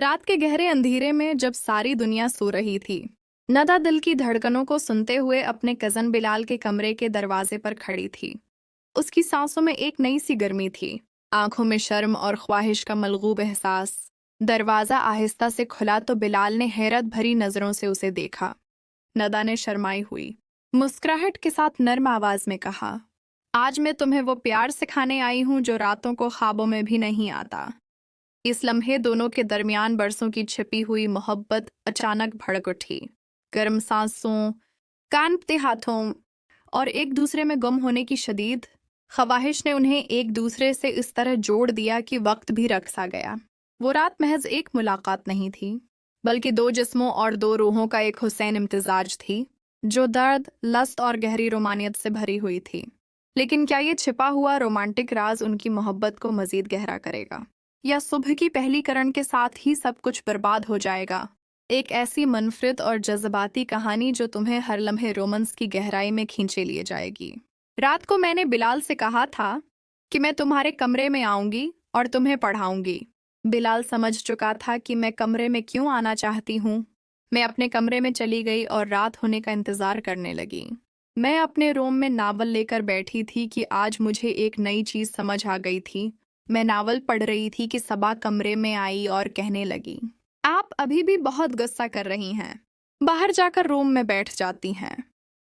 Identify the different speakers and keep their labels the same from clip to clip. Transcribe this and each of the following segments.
Speaker 1: रात के गहरे अंधेरे में जब सारी दुनिया सो रही थी, नदा दिल की धड़कनों को सुनते हुए अपने कजन बिलाल के कमरे के दरवाजे पर खड़ी थी। उसकी सांसों में एक नई सी गर्मी थी, आंखों में शर्म और ख्वाहिश का मलगूब एहसास। दरवाजा आहिस्ता से खुला तो बिलाल ने हैरत भरी नजरों से उसे देखा। नदा ने शर्माई हुई मुस्कुराहट के साथ नर्म आवाज में कहा, आज मैं तुम्हें वो प्यार सिखाने आई हूं जो रातों को ख्वाबों में भी नहीं आता। इस लम्हे दोनों के दरमियान बरसों की छिपी हुई मोहब्बत अचानक भड़क उठी। गर्म सांसों, कांपते हाथों और एक दूसरे में गुम होने की शदीद ख्वाहिश ने उन्हें एक दूसरे से इस तरह जोड़ दिया कि वक्त भी रख सा गया। वो रात महज एक मुलाकात नहीं थी, बल्कि दो जिस्मों और दो रूहों का एक हुसैन इम्तिजाज थी, जो दर्द, लस्त और गहरी रोमानियत से भरी हुई थी। लेकिन क्या ये छिपा हुआ रोमांटिक राज उनकी मोहब्बत को मजीद गहरा करेगा, या सुबह की पहली किरण के साथ ही सब कुछ बर्बाद हो जाएगा? एक ऐसी मनफरद और जज्बाती कहानी जो तुम्हें हर लम्हे रोमांस की गहराई में खींचे लिए जाएगी। रात को मैंने बिलाल से कहा था कि मैं तुम्हारे कमरे में आऊंगी और तुम्हें पढ़ाऊंगी। बिलाल समझ चुका था कि मैं कमरे में क्यों आना चाहती हूँ। मैं अपने कमरे में चली गई और रात होने का इंतजार करने लगी। मैं अपने रूम में नावल लेकर बैठी थी कि आज मुझे एक नई चीज समझ आ गई थी। मैं नावल पढ़ रही थी कि सबा कमरे में आई और कहने लगी, आप अभी भी बहुत गुस्सा कर रही हैं, बाहर जाकर रूम में बैठ जाती हैं।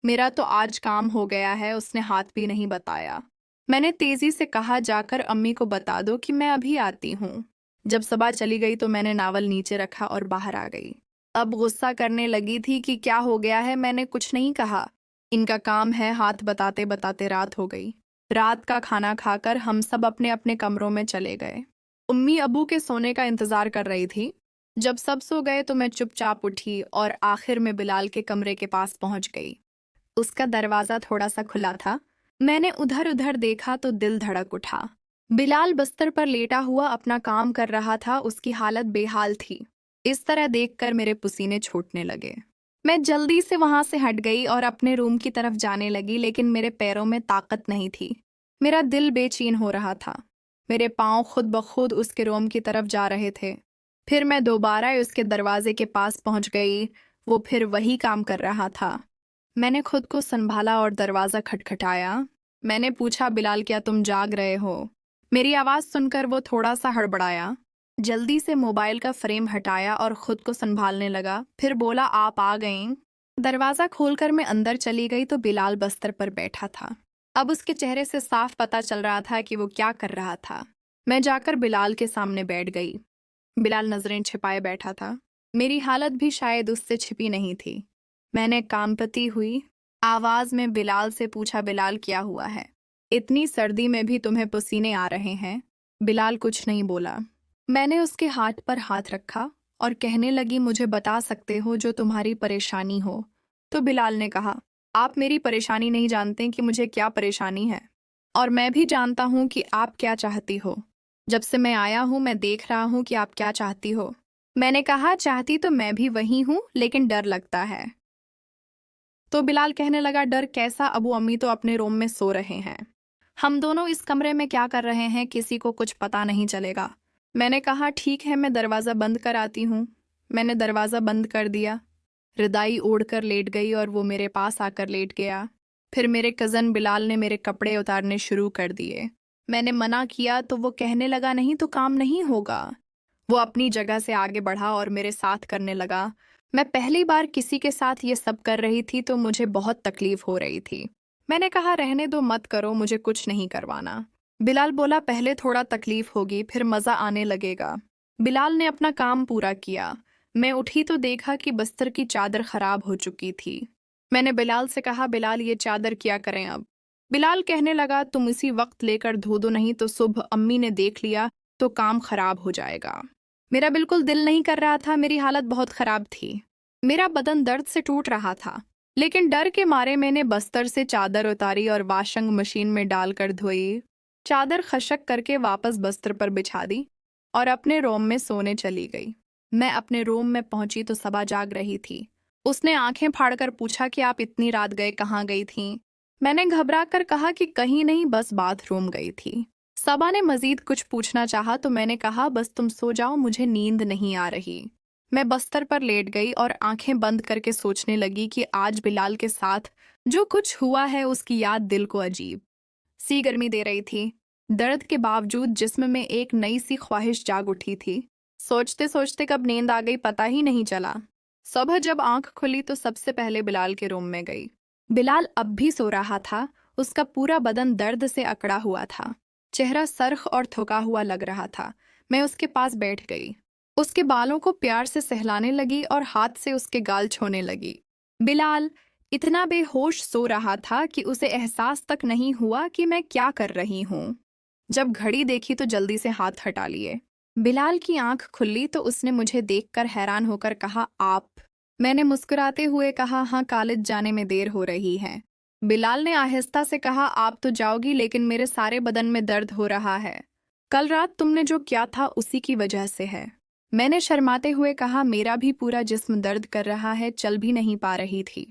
Speaker 1: मेरा तो आज काम हो गया है। उसने हाथ भी नहीं बताया। मैंने तेजी से कहा, जाकर अम्मी को बता दो कि मैं अभी आती हूँ। जब सबा चली गई तो मैंने नावल नीचे रखा और बाहर आ गई। अब गुस्सा करने लगी थी कि क्या हो गया है। मैंने कुछ नहीं कहा, इनका काम है। हाथ बताते बताते रात हो गई। रात का खाना खाकर हम सब अपने अपने कमरों में चले गए। उम्मी अबू के सोने का इंतजार कर रही थी। जब सब सो गए तो मैं चुपचाप उठी और आखिर में बिलाल के कमरे के पास पहुंच गई। उसका दरवाजा थोड़ा सा खुला था। मैंने उधर उधर देखा तो दिल धड़क उठा। बिलाल बिस्तर पर लेटा हुआ अपना काम कर रहा था। उसकी हालत बेहाल थी। इस तरह देखकर मेरे पसीने छूटने लगे। मैं जल्दी से वहां से हट गई और अपने रूम की तरफ जाने लगी, लेकिन मेरे पैरों में ताकत नहीं थी। मेरा दिल बेचैन हो रहा था। मेरे पांव खुद ब खुद उसके रूम की तरफ जा रहे थे। फिर मैं दोबारा उसके दरवाजे के पास पहुंच गई। वो फिर वही काम कर रहा था। मैंने खुद को संभाला और दरवाज़ा खटखटाया। मैंने पूछा, बिलाल क्या तुम जाग रहे हो? मेरी आवाज़ सुनकर वो थोड़ा सा हड़बड़ाया। जल्दी से मोबाइल का फ्रेम हटाया और खुद को संभालने लगा। फिर बोला, आप आ गईं। दरवाज़ा खोलकर मैं अंदर चली गई तो बिलाल बस्तर पर बैठा था। अब उसके चेहरे से साफ पता चल रहा था कि वो क्या कर रहा था। मैं जाकर बिलाल के सामने बैठ गई। बिलाल नजरें छिपाए बैठा था। मेरी हालत भी शायद उससे छिपी नहीं थी। मैंने कांपती हुई आवाज में बिलाल से पूछा, बिलाल क्या हुआ है? इतनी सर्दी में भी तुम्हें पसीने आ रहे हैं? बिलाल कुछ नहीं बोला। मैंने उसके हाथ पर हाथ रखा और कहने लगी, मुझे बता सकते हो जो तुम्हारी परेशानी हो? तो बिलाल ने कहा, आप मेरी परेशानी नहीं जानते कि मुझे क्या परेशानी है, और मैं भी जानता हूँ कि आप क्या चाहती हो। जब से मैं आया हूँ मैं देख रहा हूँ कि आप क्या चाहती हो। मैंने कहा, चाहती तो मैं भी वही हूँ, लेकिन डर लगता है। तो बिलाल कहने लगा, डर कैसा? अबू अम्मी तो अपने रूम में सो रहे हैं। हम दोनों इस कमरे में क्या कर रहे हैं किसी को कुछ पता नहीं चलेगा। मैंने कहा, ठीक है, मैं दरवाज़ा बंद कर आती हूँ। मैंने दरवाज़ा बंद कर दिया। रदाई ओढ़कर लेट गई और वो मेरे पास आकर लेट गया। फिर मेरे कज़न बिलाल ने मेरे कपड़े उतारने शुरू कर दिए। मैंने मना किया तो वो कहने लगा, नहीं तो काम नहीं होगा। वो अपनी जगह से आगे बढ़ा और मेरे साथ करने लगा। मैं पहली बार किसी के साथ ये सब कर रही थी तो मुझे बहुत तकलीफ हो रही थी। मैंने कहा, रहने दो, मत करो, मुझे कुछ नहीं करवाना। बिलाल बोला, पहले थोड़ा तकलीफ होगी, फिर मज़ा आने लगेगा। बिलाल ने अपना काम पूरा किया। मैं उठी तो देखा कि बस्तर की चादर खराब हो चुकी थी। मैंने बिलाल से कहा, बिलाल ये चादर क्या करें अब? बिलाल कहने लगा, तुम इसी वक्त लेकर धो दो, नहीं तो सुबह अम्मी ने देख लिया तो काम खराब हो जाएगा। मेरा बिल्कुल दिल नहीं कर रहा था। मेरी हालत बहुत खराब थी। मेरा बदन दर्द से टूट रहा था, लेकिन डर के मारे मैंने बस्तर से चादर उतारी और वाशिंग मशीन में डालकर धोई। चादर खशक करके वापस बस्तर पर बिछा दी और अपने रूम में सोने चली गई। मैं अपने रूम में पहुंची तो सबा जाग रही थी। उसने आंखें फाड़कर पूछा कि आप इतनी रात गए, कहाँ गई थीं? मैंने घबरा कर कहा कि कहीं नहीं, बस बाथरूम गई थी। सबा ने मजीद कुछ पूछना चाहा तो मैंने कहा बस तुम सो जाओ, मुझे नींद नहीं आ रही। मैं बस्तर पर लेट गई और आंखें बंद करके सोचने लगी कि आज बिलाल के साथ जो कुछ हुआ है उसकी याद दिल को अजीब सी गर्मी दे रही थी। दर्द के बावजूद जिस्म में एक नई सी ख्वाहिश जाग उठी थी। सोचते सोचते कब नींद आ गई पता ही नहीं चला। सुबह जब आंख खुली तो सबसे पहले बिलाल के रूम में गई। बिलाल अब भी सो रहा था। उसका पूरा बदन दर्द से अकड़ा हुआ था। चेहरा सरख और थका हुआ लग रहा था। मैं उसके पास बैठ गई, उसके बालों को प्यार से सहलाने लगी और हाथ से उसके गाल छूने लगी। बिलाल इतना बेहोश सो रहा था कि उसे एहसास तक नहीं हुआ कि मैं क्या कर रही हूँ। जब घड़ी देखी तो जल्दी से हाथ हटा लिए। बिलाल की आंख खुली तो उसने मुझे देखकर हैरान होकर कहा, आप? मैंने मुस्कुराते हुए कहा, हाँ, कॉलेज जाने में देर हो रही है। बिलाल ने आहिस्ता से कहा, आप तो जाओगी लेकिन मेरे सारे बदन में दर्द हो रहा है। कल रात तुमने जो किया था उसी की वजह से है। मैंने शर्माते हुए कहा, मेरा भी पूरा जिस्म दर्द कर रहा है, चल भी नहीं पा रही थी।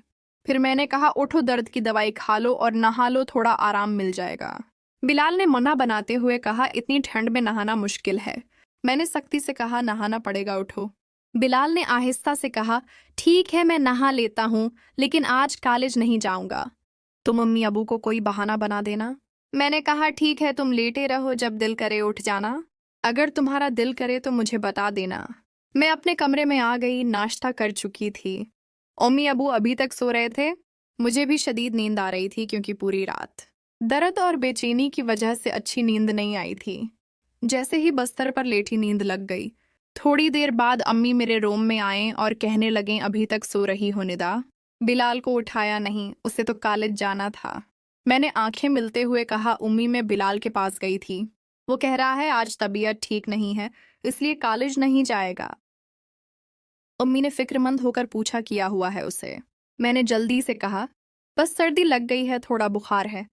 Speaker 1: फिर मैंने कहा, उठो, दर्द की दवाई खा लो और नहा लो, थोड़ा आराम मिल जाएगा। बिलाल ने मना बनाते हुए कहा, इतनी ठंड में नहाना मुश्किल है। मैंने सख्ती से कहा, नहाना पड़ेगा, उठो। बिलाल ने आहिस्ता से कहा, ठीक है मैं नहा लेता हूँ, लेकिन आज कॉलेज नहीं जाऊंगा। तुम अम्मी अबू को कोई बहाना बना देना। मैंने कहा, ठीक है, तुम लेटे रहो, जब दिल करे उठ जाना। अगर तुम्हारा दिल करे तो मुझे बता देना। मैं अपने कमरे में आ गई, नाश्ता कर चुकी थी। अम्मी अबू अभी तक सो रहे थे। मुझे भी शदीद नींद आ रही थी क्योंकि पूरी रात दर्द और बेचैनी की वजह से अच्छी नींद नहीं आई थी। जैसे ही बस्तर पर लेटी नींद लग गई। थोड़ी देर बाद अम्मी मेरे रूम में आए और कहने लगें, अभी तक सो रही हो निदा? बिलाल को उठाया नहीं, उसे तो कॉलेज जाना था। मैंने आंखें मिलते हुए कहा, उम्मी मैं बिलाल के पास गई थी। वो कह रहा है आज तबीयत ठीक नहीं है, इसलिए कॉलेज नहीं जाएगा। अम्मी ने फिक्रमंद होकर पूछा, किया हुआ है उसे? मैंने जल्दी से कहा, बस सर्दी लग गई है, थोड़ा बुखार है,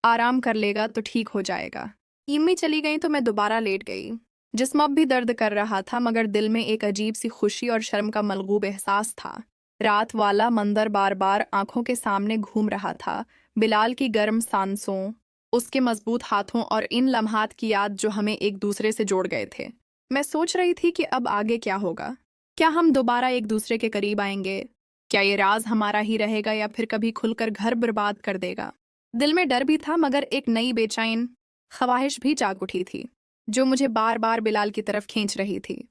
Speaker 1: आराम कर लेगा तो ठीक हो जाएगा। अम्मी चली गई तो मैं दोबारा लेट गई। जिस्म अब भी दर्द कर रहा था मगर दिल में एक अजीब सी खुशी और शर्म का मलगूब एहसास था। रात वाला मंजर बार बार आंखों के सामने घूम रहा था। बिलाल की गर्म सांसों, उसके मजबूत हाथों और इन लम्हात की याद जो हमें एक दूसरे से जोड़ गए थे। मैं सोच रही थी कि अब आगे क्या होगा। क्या हम दोबारा एक दूसरे के करीब आएंगे? क्या ये राज हमारा ही रहेगा या फिर कभी खुलकर घर बर्बाद कर देगा? दिल में डर भी था मगर एक नई बेचैन ख्वाहिश भी जाग उठी थी जो मुझे बार बार बिलाल की तरफ खींच रही थी।